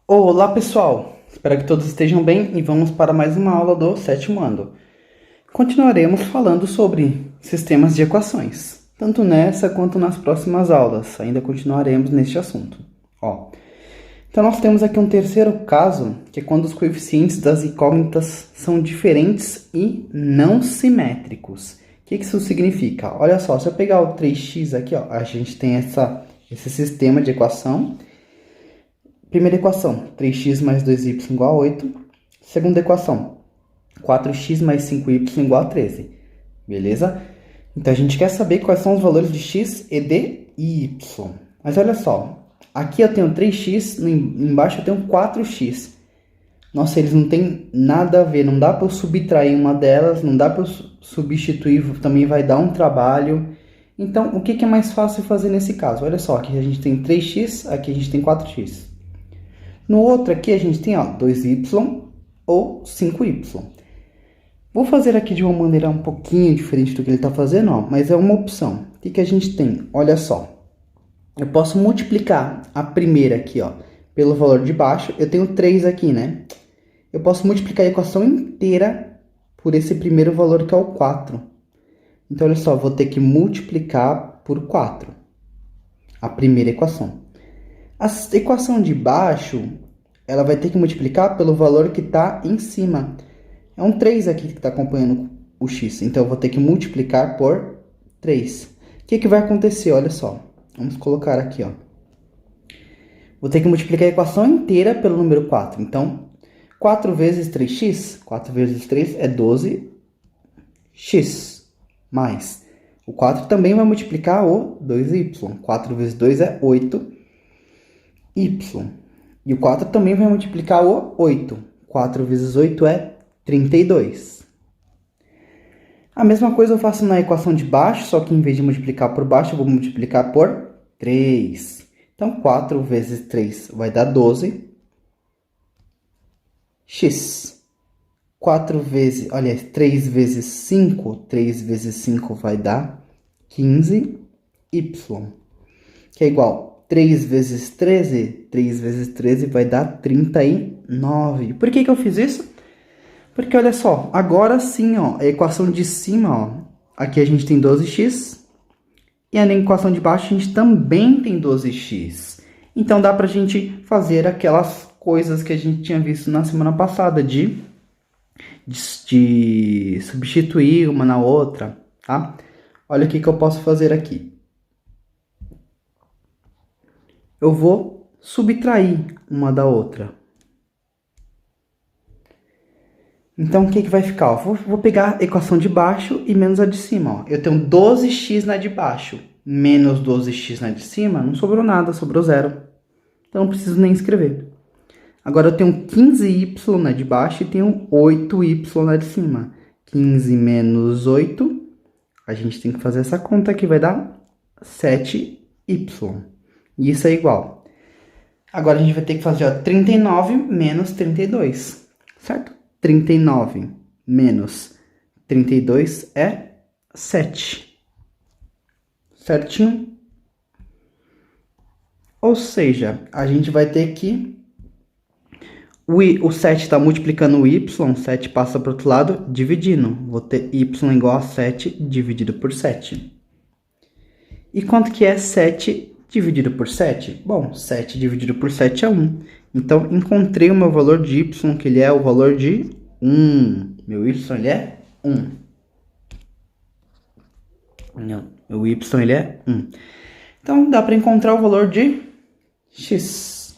Olá pessoal, espero que todos estejam bem e vamos para mais uma aula do sétimo ano. Continuaremos falando sobre sistemas de equações, tanto nessa quanto nas próximas aulas, ainda continuaremos neste assunto. Então nós temos aqui um terceiro caso, que é quando os coeficientes das incógnitas são diferentes e não simétricos. O que isso significa? Olha só, se eu pegar o 3x aqui, a gente tem esse sistema de equação. Primeira equação, 3x mais 2y igual a 8. Segunda equação, 4x mais 5y igual a 13. Beleza? Então, a gente quer saber quais são os valores de x e de y. Mas olha só, aqui eu tenho 3x, embaixo eu tenho 4x. Nossa, eles não têm nada a ver, não dá para eu subtrair uma delas, não dá para eu substituir, também vai dar um trabalho. Então, o que é mais fácil fazer nesse caso? Olha só, aqui a gente tem 3x, aqui a gente tem 4x. No outro aqui a gente tem 2y ou 5y. Vou fazer aqui de uma maneira um pouquinho diferente do que ele está fazendo, mas é uma opção. O que a gente tem? Olha só. Eu posso multiplicar a primeira aqui, pelo valor de baixo. Eu tenho 3 aqui, né? Eu posso multiplicar a equação inteira por esse primeiro valor que é o 4. Então, olha só, vou ter que multiplicar por 4. A primeira equação. A equação de baixo, ela vai ter que multiplicar pelo valor que está em cima. É um 3 aqui que está acompanhando o x. Então, eu vou ter que multiplicar por 3. O que vai acontecer? Olha só. Vamos colocar aqui, Vou ter que multiplicar a equação inteira pelo número 4. Então, 4 vezes 3x, 4 vezes 3 é 12x. Mais o 4 também vai multiplicar o 2y. 4 vezes 2 é 8y. E o 4 também vai multiplicar o 8. 4 vezes 8 é 32. A mesma coisa eu faço na equação de baixo, só que em vez de multiplicar por baixo, eu vou multiplicar por 3. Então, 4 vezes 3 vai dar 12. X. 3 vezes 5. 3 vezes 5 vai dar 15. Y. Que é igual 3 vezes 13. 3 vezes 13 vai dar 39. Por que eu fiz isso? Porque, olha só, agora sim, a equação de cima, aqui a gente tem 12x. E na equação de baixo a gente também tem 12x. Então, dá pra gente fazer aquelas coisas que a gente tinha visto na semana passada, de substituir uma na outra, tá? Olha o que eu posso fazer aqui. Eu vou subtrair uma da outra. Então, o que vai ficar? Vou pegar a equação de baixo e menos a de cima. Eu tenho 12x na de baixo, menos 12x na de cima, não sobrou nada, sobrou zero. Então, não preciso nem escrever. Agora, eu tenho 15y na de baixo e tenho 8y na de cima. 15 menos 8, a gente tem que fazer essa conta que vai dar 7y. E isso é igual. Agora, a gente vai ter que fazer 39 menos 32, certo? 39 menos 32 é 7. Certinho? Ou seja, a gente vai ter que... O 7 está multiplicando o y, 7 passa para o outro lado, dividindo. Vou ter y igual a 7 dividido por 7. E quanto que é 7 dividido por 7? Bom, 7 dividido por 7 é 1. Então, encontrei o meu valor de y, que ele é o valor de 1. Meu y, ele é 1. Não, o y, ele é 1. Então, dá para encontrar o valor de x.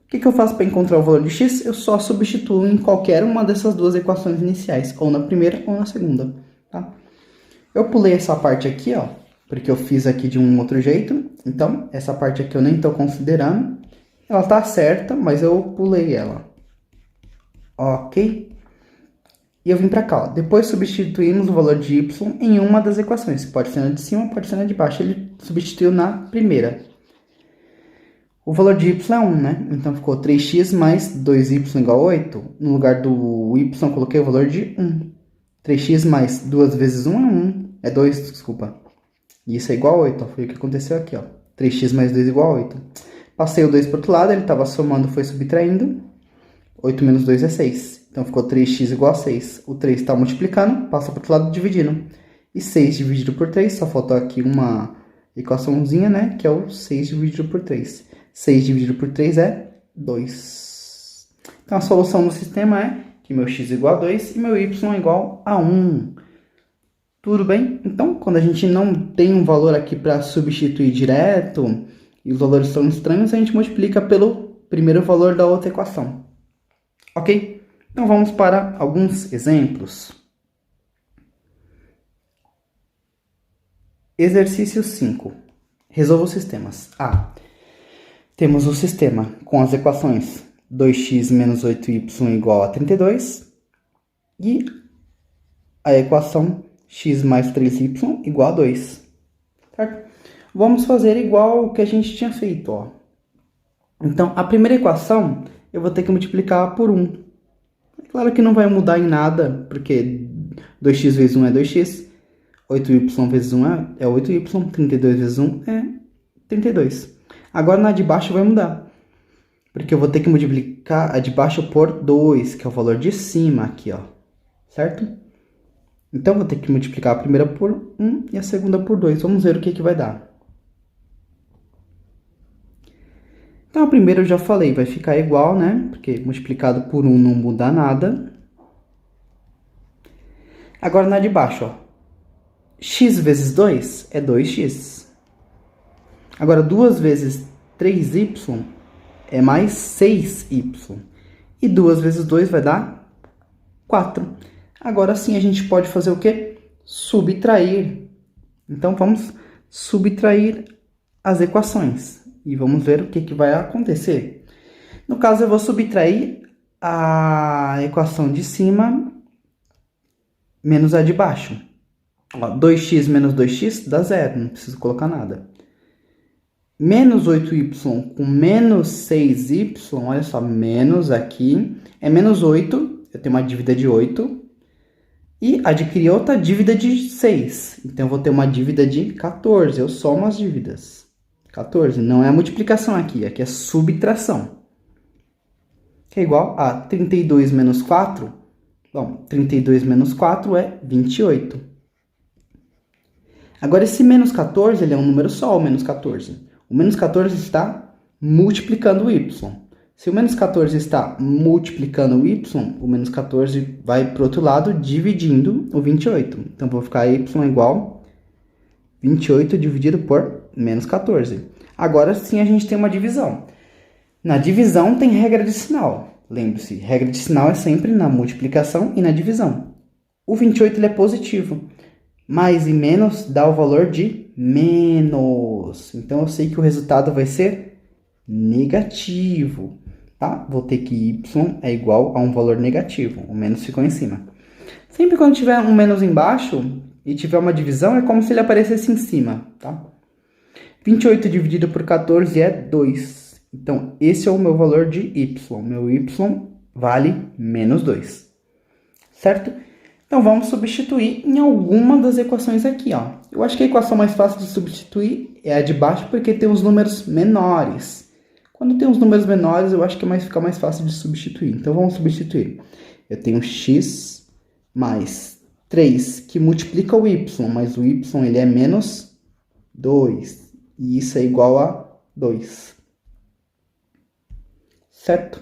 O que eu faço para encontrar o valor de x? Eu só substituo em qualquer uma dessas duas equações iniciais, ou na primeira ou na segunda, tá? Eu pulei essa parte aqui, porque eu fiz aqui de um outro jeito. Então, essa parte aqui eu nem estou considerando. Ela tá certa, mas eu pulei ela. Ok? E eu vim para cá, Depois substituímos o valor de y em uma das equações. Pode ser na de cima, pode ser na de baixo. Ele substituiu na primeira. O valor de y é 1, né? Então, ficou 3x mais 2y igual a 8. No lugar do y, eu coloquei o valor de 1. 3x mais 2 vezes 1 é 1. É 2, desculpa. E isso é igual a 8, Foi o que aconteceu aqui, 3x mais 2 igual a 8. Passei o 2 para o outro lado, ele estava somando, foi subtraindo. 8 menos 2 é 6. Então, ficou 3x igual a 6. O 3 está multiplicando, passa para o outro lado dividindo. E 6 dividido por 3, só faltou aqui uma equaçãozinha, né? Que é o 6 dividido por 3. 6 dividido por 3 é 2. Então, a solução do sistema é que meu x é igual a 2 e meu y é igual a 1. Tudo bem? Então, quando a gente não tem um valor aqui para substituir direto e os valores são estranhos, a gente multiplica pelo primeiro valor da outra equação. Ok? Então, vamos para alguns exemplos. Exercício 5. Resolva os sistemas. A. Temos o sistema com as equações 2x menos 8y igual a 32 e a equação x mais 3y igual a 2. Certo? Vamos fazer igual o que a gente tinha feito. Ó. Então, a primeira equação eu vou ter que multiplicar por 1. É claro que não vai mudar em nada, porque 2x vezes 1 é 2x, 8y vezes 1 é 8y, 32 vezes 1 é 32. Agora na de baixo vai mudar, porque eu vou ter que multiplicar a de baixo por 2, que é o valor de cima aqui, ó. Certo? Então, vou ter que multiplicar a primeira por 1 e a segunda por 2. Vamos ver o que vai dar. Então, a primeira eu já falei, vai ficar igual, né? Porque multiplicado por 1 não muda nada. Agora, na de baixo, ó. X vezes 2 é 2x. Agora, 2 vezes 3y é mais 6y. E 2 vezes 2 vai dar 4. Agora sim a gente pode fazer o quê? Subtrair. Então, vamos subtrair as equações. E vamos ver o que vai acontecer. No caso, eu vou subtrair a equação de cima menos a de baixo. Ó, 2x menos 2x dá 0, não preciso colocar nada. Menos 8y com menos 6y, olha só, menos aqui, é menos 8, eu tenho uma dívida de 8. E adquiri outra dívida de 6. Então, eu vou ter uma dívida de 14. Eu somo as dívidas. 14. Não é a multiplicação aqui. Aqui é subtração. Que é igual a 32 menos 4. Bom, 32 menos 4 é 28. Agora, esse menos 14, ele é um número só, o menos 14. O menos 14 está multiplicando o y. Se o menos 14 está multiplicando o y, o menos 14 vai para o outro lado, dividindo o 28. Então, vou ficar y igual 28 dividido por menos 14. Agora sim a gente tem uma divisão. Na divisão tem regra de sinal. Lembre-se, regra de sinal é sempre na multiplicação e na divisão. O 28 ele é positivo. Mais e menos dá o valor de menos. Então, eu sei que o resultado vai ser negativo. Tá? Vou ter que y é igual a um valor negativo. O menos ficou em cima. Sempre quando tiver um menos embaixo e tiver uma divisão, é como se ele aparecesse em cima. Tá? 28 dividido por 14 é 2. Então, esse é o meu valor de y. Meu y vale menos 2. Certo? Então, vamos substituir em alguma das equações aqui. Ó. Eu acho que a equação mais fácil de substituir é a de baixo, porque tem os números menores. Quando tem os números menores, eu acho que fica mais fácil de substituir. Então, vamos substituir. Eu tenho x mais 3, que multiplica o y, mas o y ele é menos 2. E isso é igual a 2. Certo?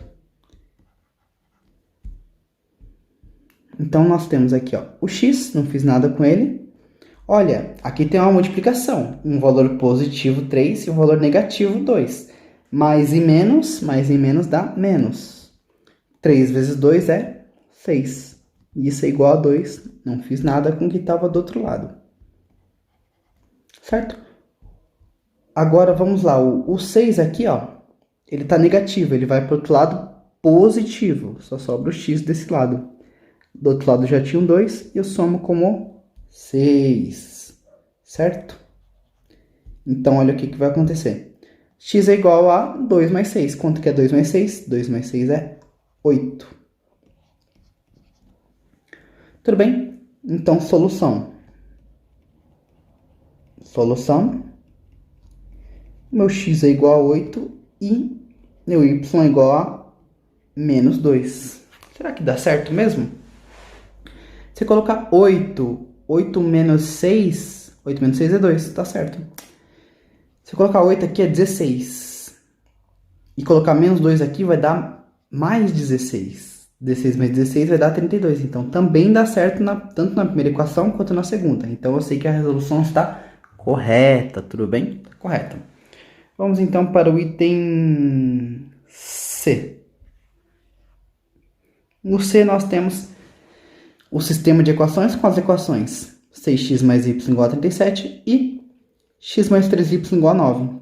Então, nós temos aqui ó, o x, não fiz nada com ele. Olha, aqui tem uma multiplicação. Um valor positivo 3 e um valor negativo 2. Mais e menos dá menos. 3 vezes 2 é 6. Isso é igual a 2. Não fiz nada com o que estava do outro lado. Certo? Agora, vamos lá. O 6 aqui, ó, ele está negativo. Ele vai para o outro lado positivo. Só sobra o x desse lado. Do outro lado já tinha um 2. E eu somo como 6. Certo? Então, olha o que vai acontecer. X é igual a 2 mais 6. Quanto que é 2 mais 6? 2 mais 6 é 8. Tudo bem? Então, solução. Solução. Meu x é igual a 8 e meu y é igual a menos 2. Será que dá certo mesmo? Se colocar 8 menos 6, 8 menos 6 é 2, tá certo. Se colocar 8 aqui é 16. E colocar menos 2 aqui vai dar mais 16. 16 mais 16 vai dar 32. Então, também dá certo tanto na primeira equação quanto na segunda. Então, eu sei que a resolução está correta, tudo bem? Tá correta. Vamos, então, para o item C. No C, nós temos o sistema de equações com as equações 6x mais y igual a 37 e x mais 3y igual a 9.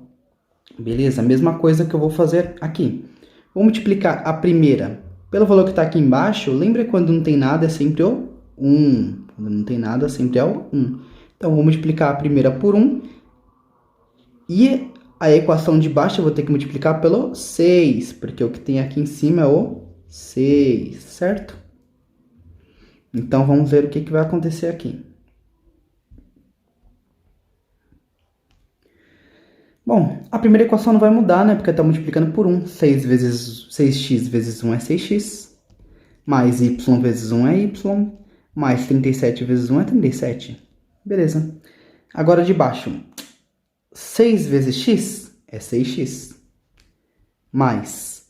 Beleza? Mesma coisa que eu vou fazer aqui. Vou multiplicar a primeira pelo valor que está aqui embaixo. Lembra quando não tem nada é sempre o 1. Quando não tem nada sempre é o 1. Então, vou multiplicar a primeira por 1. E a equação de baixo eu vou ter que multiplicar pelo 6. Porque o que tem aqui em cima é o 6, certo? Então, vamos ver o que vai acontecer aqui. Bom, a primeira equação não vai mudar, né? Porque está multiplicando por 1. 6x vezes 1 é 6x. Mais y vezes 1 é y. Mais 37 vezes 1 é 37. Beleza. Agora de baixo. 6 vezes x é 6x. Mais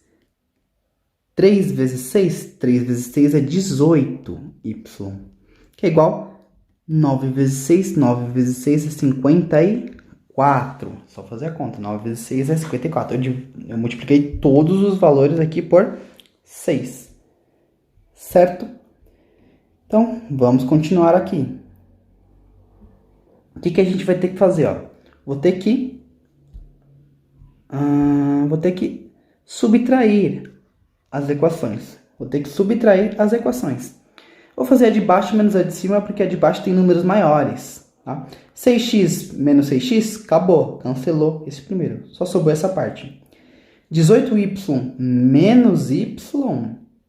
3 vezes 6. 3 vezes 6 é 18y. Que é igual 9 vezes 6. 9 vezes 6 é 54. Só fazer a conta. 9 vezes 6 é 54. Eu multipliquei todos os valores aqui por 6. Certo? Então, vamos continuar aqui. O que a gente vai ter que fazer? Ó? Vou ter que subtrair as equações. Vou fazer a de baixo menos a de cima, porque a de baixo tem números maiores. Tá? 6x menos 6x, acabou, cancelou esse primeiro. Só sobrou essa parte. 18y menos y,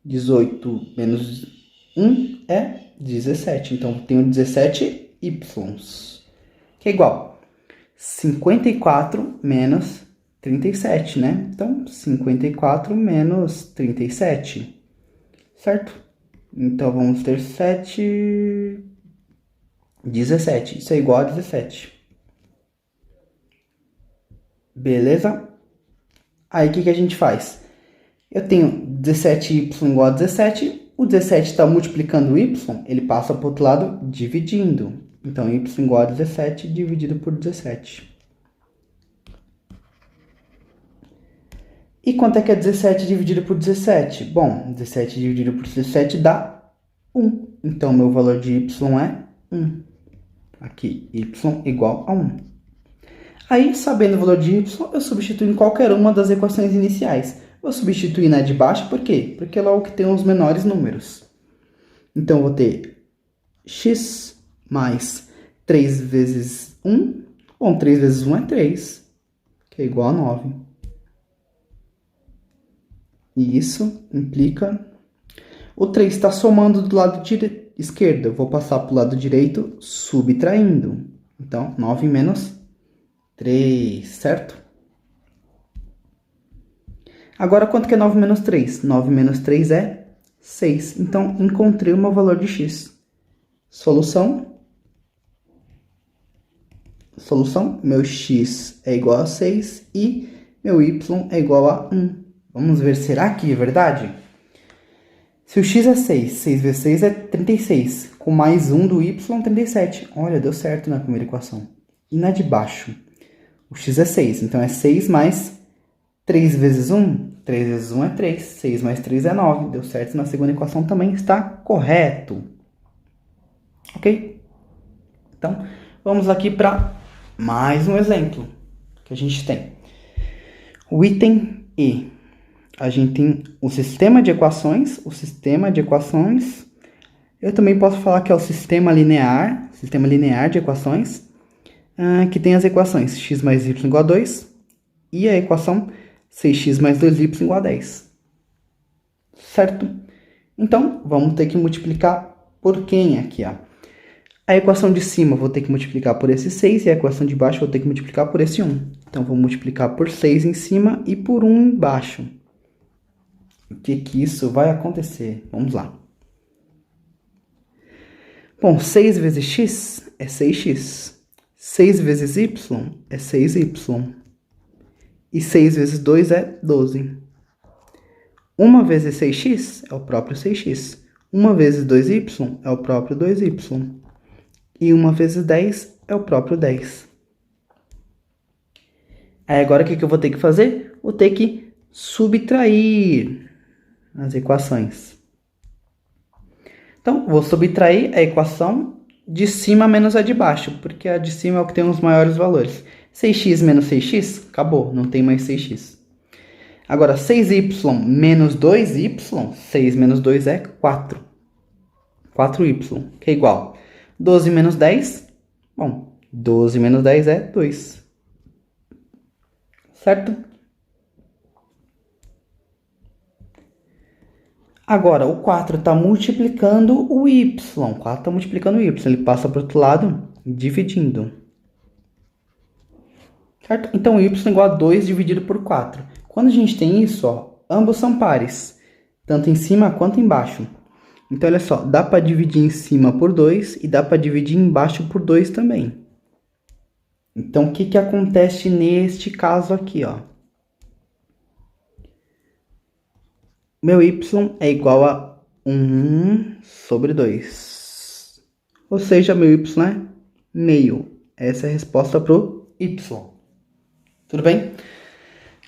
18 menos 1 é 17. Então, eu tenho 17y, que é igual 54 menos 37, né? Então, 54 menos 37, certo? Então, vamos ter 17. Isso é igual a 17. Beleza? Aí, o que a gente faz? Eu tenho 17y igual a 17. O 17 está multiplicando o y, ele passa para o outro lado dividindo. Então, y igual a 17 dividido por 17. E quanto é que é 17 dividido por 17? Bom, 17 dividido por 17 dá 1. Então, meu valor de y é 1. Aqui, y igual a 1. Aí, sabendo o valor de y, eu substituo em qualquer uma das equações iniciais. Vou substituir na de baixo, por quê? Porque é lá o que tem os menores números. Então, eu vou ter x mais 3 vezes 1. Bom, 3 vezes 1 é 3, que é igual a 9. E isso implica... O 3 está somando do lado esquerdo. Eu vou passar para o lado direito subtraindo. Então, 9 menos 3, certo? Agora, quanto que é 9 menos 3? 9 menos 3 é 6. Então, encontrei o meu valor de x. Solução. Meu x é igual a 6 e meu y é igual a 1. Vamos ver, será que é verdade? Se o x é 6, 6 vezes 6 é 36. Com mais 1 do y, 37. Olha, deu certo na primeira equação. E na de baixo? O x é 6, então é 6 mais 3 vezes 1. 3 vezes 1 é 3. 6 mais 3 é 9. Deu certo na segunda equação também, está correto. Ok? Então, vamos aqui para mais um exemplo que a gente tem. O item E. A gente tem o sistema de equações. Eu também posso falar que é o sistema linear de equações, que tem as equações x mais y igual a 2 e a equação 6x mais 2y igual a 10. Certo? Então, vamos ter que multiplicar por quem aqui, ó? A equação de cima eu vou ter que multiplicar por esse 6 e a equação de baixo eu vou ter que multiplicar por esse 1. Então, vou multiplicar por 6 em cima e por 1 embaixo. O que isso vai acontecer? Vamos lá. Bom, 6 vezes x é 6x. 6 vezes y é 6y. E 6 vezes 2 é 12. 1 vezes 6x é o próprio 6x. 1 vezes 2y é o próprio 2y. E 1 vezes 10 é o próprio 10. Aí agora o que eu vou ter que fazer? Vou ter que subtrair as equações. Então, vou subtrair a equação de cima menos a de baixo, porque a de cima é o que tem os maiores valores. 6x menos 6x, acabou, não tem mais 6x. Agora, 6y menos 2y, 6 menos 2 é 4. 4y, que é igual. 12 menos 10, bom, 12 menos 10 é 2. Certo? Agora, o 4 está multiplicando o y. O 4 está multiplicando o y. Ele passa para o outro lado, dividindo. Certo? Então, y é igual a 2 dividido por 4. Quando a gente tem isso, ó, ambos são pares. Tanto em cima quanto embaixo. Então, olha só. Dá para dividir em cima por 2 e dá para dividir embaixo por 2 também. Então, o que acontece neste caso aqui, ó? Meu y é igual a 1 sobre 2. Ou seja, meu y é meio. Essa é a resposta para o y. Tudo bem?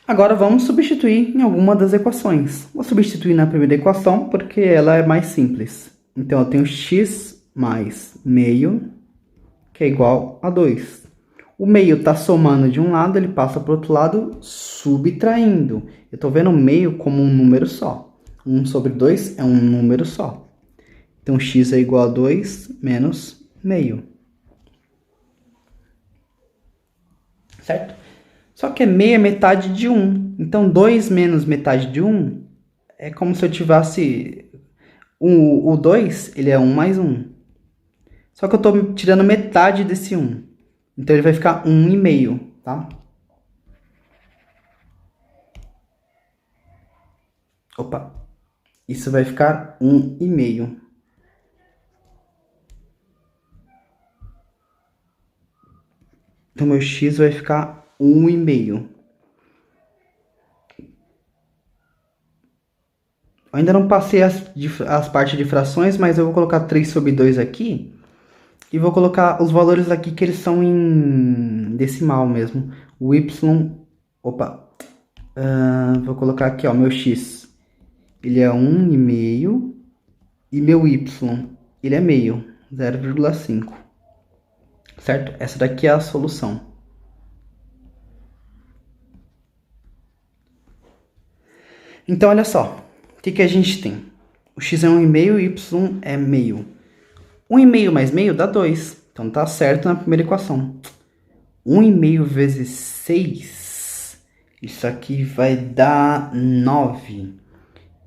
Agora vamos substituir em alguma das equações. Vou substituir na primeira equação porque ela é mais simples. Então, eu tenho x mais meio, que é igual a 2. O meio está somando de um lado, ele passa para o outro lado, subtraindo. Eu estou vendo o meio como um número só. 1 sobre 2 é um número só. Então, x é igual a 2 menos meio. Certo? Só que meio é metade de 1. Então, 2 menos metade de 1 é como se eu tivesse... O 2, ele é 1 mais 1. Só que eu estou tirando metade desse 1. Então, ele vai ficar 1,5, tá? Opa! Isso vai ficar 1,5. Então, meu x vai ficar 1,5. Eu ainda não passei as partes de frações, mas eu vou colocar 3 sobre 2 aqui. E vou colocar os valores aqui que eles são em decimal mesmo. O y... Opa! Vou colocar aqui, ó, meu x. Ele é 1,5. E meu y, ele é meio. 0,5. Certo? Essa daqui é a solução. Então, olha só. O que a gente tem? O x é 1,5 e o y é meio. 1,5 mais meio dá 2. Então, tá certo na primeira equação. 1,5 vezes 6. Isso aqui vai dar 9.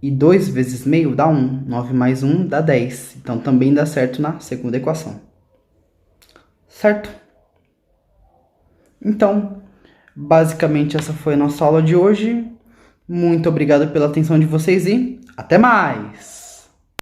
E 2 vezes meio dá 1. 9 mais 1 dá 10. Então, também dá certo na segunda equação. Certo? Então, basicamente essa foi a nossa aula de hoje. Muito obrigado pela atenção de vocês e até mais!